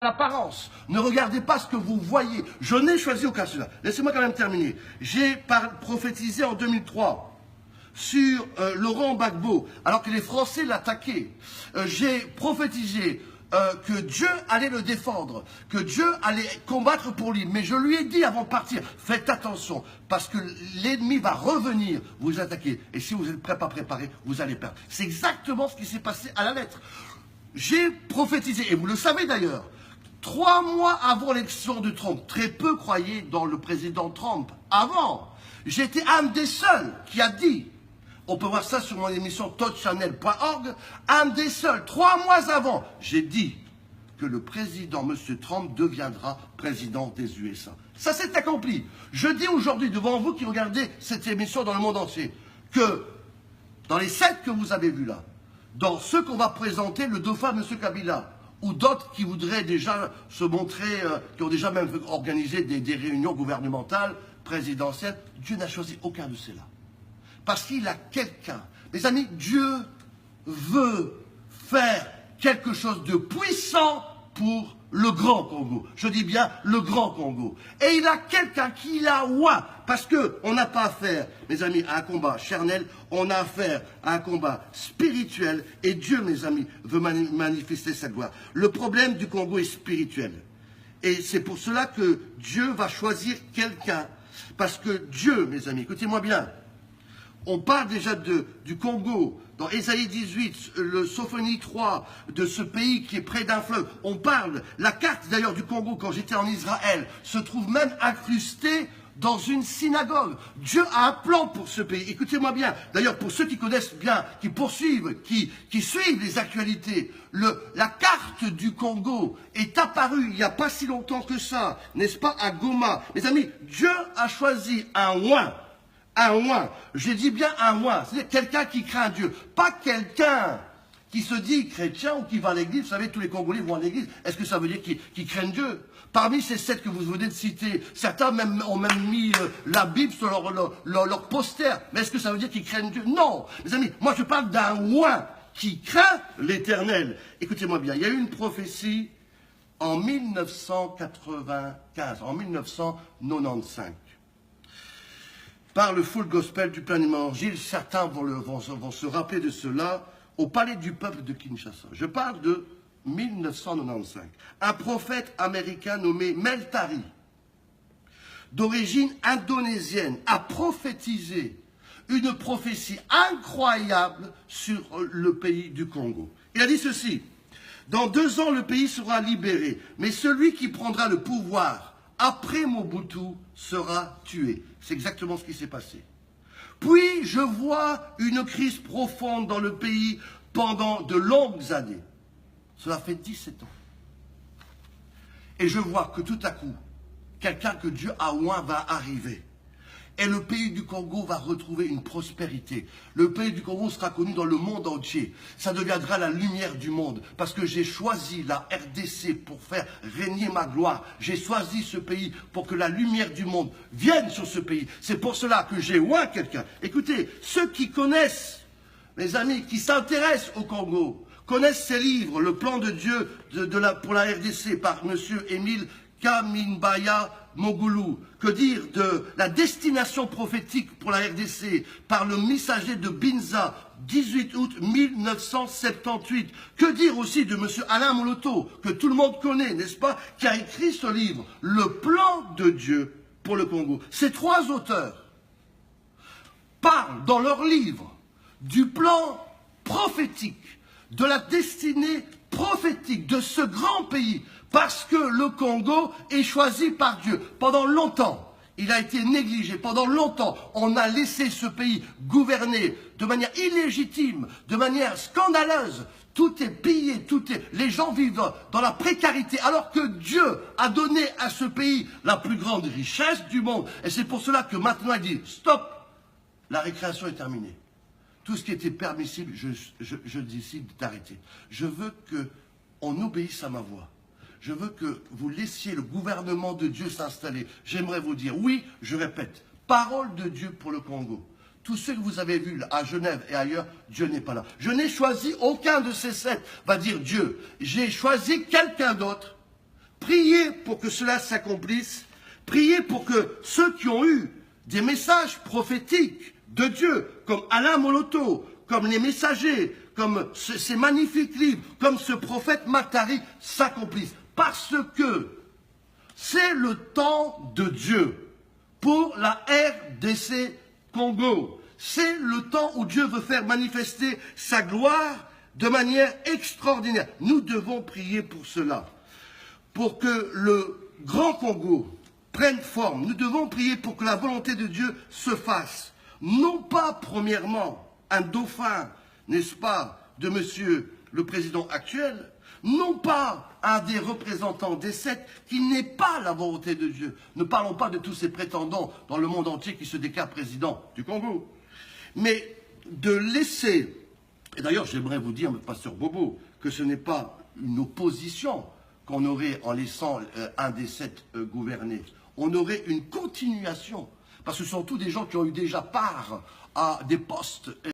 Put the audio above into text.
l'apparence. Ne regardez pas ce que vous voyez. Je n'ai choisi aucun cela. Laissez-moi quand même terminer. J'ai prophétisé en 2003 sur Laurent Gbagbo, alors que les Français l'attaquaient. J'ai prophétisé que Dieu allait le défendre, que Dieu allait combattre pour lui. Mais je lui ai dit avant de partir, faites attention, parce que l'ennemi va revenir vous attaquer. Et si vous n'êtes pas préparé, vous allez perdre. C'est exactement ce qui s'est passé à la lettre. J'ai prophétisé, et vous le savez d'ailleurs, 3 mois avant l'élection de Trump, très peu croyaient dans le président Trump. Avant, j'étais un des seuls qui a dit, on peut voir ça sur mon émission touchchannel.org, un des seuls, 3 mois avant, j'ai dit que le président, M. Trump, deviendra président des USA. Ça s'est accompli. Je dis aujourd'hui devant vous qui regardez cette émission dans le monde entier, que dans les 7 que vous avez vus là, dans ceux qu'on va présenter, le dauphin M. Kabila, ou d'autres qui voudraient déjà se montrer, qui ont déjà même organisé des réunions gouvernementales, présidentielles, Dieu n'a choisi aucun de ceux-là. Parce qu'il a quelqu'un. Mes amis, Dieu veut faire quelque chose de puissant pour le Grand Congo. Je dis bien le Grand Congo. Et il a quelqu'un qui l'a oint. Parce qu'on n'a pas affaire, mes amis, à un combat charnel, on a affaire à un combat spirituel. Et Dieu, mes amis, veut manifester sa gloire. Le problème du Congo est spirituel. Et c'est pour cela que Dieu va choisir quelqu'un. Parce que Dieu, mes amis, écoutez-moi bien, on parle déjà du Congo, dans Ésaïe 18, le Sophonie 3, de ce pays qui est près d'un fleuve. On parle, la carte d'ailleurs du Congo, quand j'étais en Israël, se trouve même incrustée dans une synagogue. Dieu a un plan pour ce pays. Écoutez-moi bien. D'ailleurs, pour ceux qui connaissent bien, qui poursuivent, qui suivent les actualités, la carte du Congo est apparue il n'y a pas si longtemps que ça, n'est-ce pas, à Goma. Mes amis, Dieu a choisi un oint. Un oint, je dis bien un oint, c'est-à-dire quelqu'un qui craint Dieu, pas quelqu'un qui se dit chrétien ou qui va à l'église. Vous savez, tous les Congolais vont à l'église. Est-ce que ça veut dire qu'ils craignent Dieu? Parmi ces 7 que vous venez de citer, certains ont même mis la Bible sur leur poster. Mais est-ce que ça veut dire qu'ils craignent Dieu? Non. Mes amis, moi je parle d'un oint qui craint l'Éternel. Écoutez-moi bien, il y a eu une prophétie en 1995, en 1995. Par le full gospel du plein évangile, certains vont se rappeler de cela au palais du peuple de Kinshasa. Je parle de 1995. Un prophète américain nommé Meltari, d'origine indonésienne, a prophétisé une prophétie incroyable sur le pays du Congo. Il a dit ceci: dans 2 ans, le pays sera libéré, mais celui qui prendra le pouvoir après Mobutu sera tué. C'est exactement ce qui s'est passé. Puis, je vois une crise profonde dans le pays pendant de longues années. Cela fait 17 ans. Et je vois que tout à coup, quelqu'un que Dieu a oint va arriver. Et le pays du Congo va retrouver une prospérité. Le pays du Congo sera connu dans le monde entier. Ça deviendra la lumière du monde. Parce que j'ai choisi la RDC pour faire régner ma gloire. J'ai choisi ce pays pour que la lumière du monde vienne sur ce pays. C'est pour cela que j'ai oint quelqu'un. Écoutez, ceux qui connaissent, mes amis, qui s'intéressent au Congo, connaissent ces livres, Le plan de Dieu pour la RDC par M. Émile Kamimbaya Mogulu. Que dire de la destination prophétique pour la RDC par le messager de Binza, 18 août 1978. Que dire aussi de M. Alain Moloto, que tout le monde connaît, n'est-ce pas, qui a écrit ce livre, Le plan de Dieu pour le Congo. Ces 3 auteurs parlent dans leur livre du plan prophétique, de la destinée prophétique de ce grand pays, parce que le Congo est choisi par Dieu. Pendant longtemps, il a été négligé. Pendant longtemps, on a laissé ce pays gouverner de manière illégitime, de manière scandaleuse. Tout est pillé, les gens vivent dans la précarité, alors que Dieu a donné à ce pays la plus grande richesse du monde. Et c'est pour cela que maintenant il dit, stop, la récréation est terminée. Tout ce qui était permissible, je décide d'arrêter. Je veux qu'on obéisse à ma voix. Je veux que vous laissiez le gouvernement de Dieu s'installer. J'aimerais vous dire, oui, je répète, parole de Dieu pour le Congo. Tous ceux que vous avez vus à Genève et ailleurs, Dieu n'est pas là. Je n'ai choisi aucun de ces 7, va dire Dieu. J'ai choisi quelqu'un d'autre priez pour que cela s'accomplisse, priez pour que ceux qui ont eu des messages prophétiques de Dieu, comme Alain Moloto, comme les messagers, comme ces magnifiques livres, comme ce prophète Matari, s'accomplissent. Parce que c'est le temps de Dieu pour la RDC Congo. C'est le temps où Dieu veut faire manifester sa gloire de manière extraordinaire. Nous devons prier pour cela. Pour que le Grand Congo prenne forme, nous devons prier pour que la volonté de Dieu se fasse. Non pas, premièrement, un dauphin, n'est-ce pas, de monsieur le président actuel, non pas un des représentants des sectes qui n'est pas la volonté de Dieu. Ne parlons pas de tous ces prétendants dans le monde entier qui se déclarent président du Congo. Mais de laisser, et d'ailleurs j'aimerais vous dire, pasteur Bobo, que ce n'est pas une opposition qu'on aurait en laissant un des sept gouverner. On aurait une continuation, parce que ce sont tous des gens qui ont eu déjà part à des postes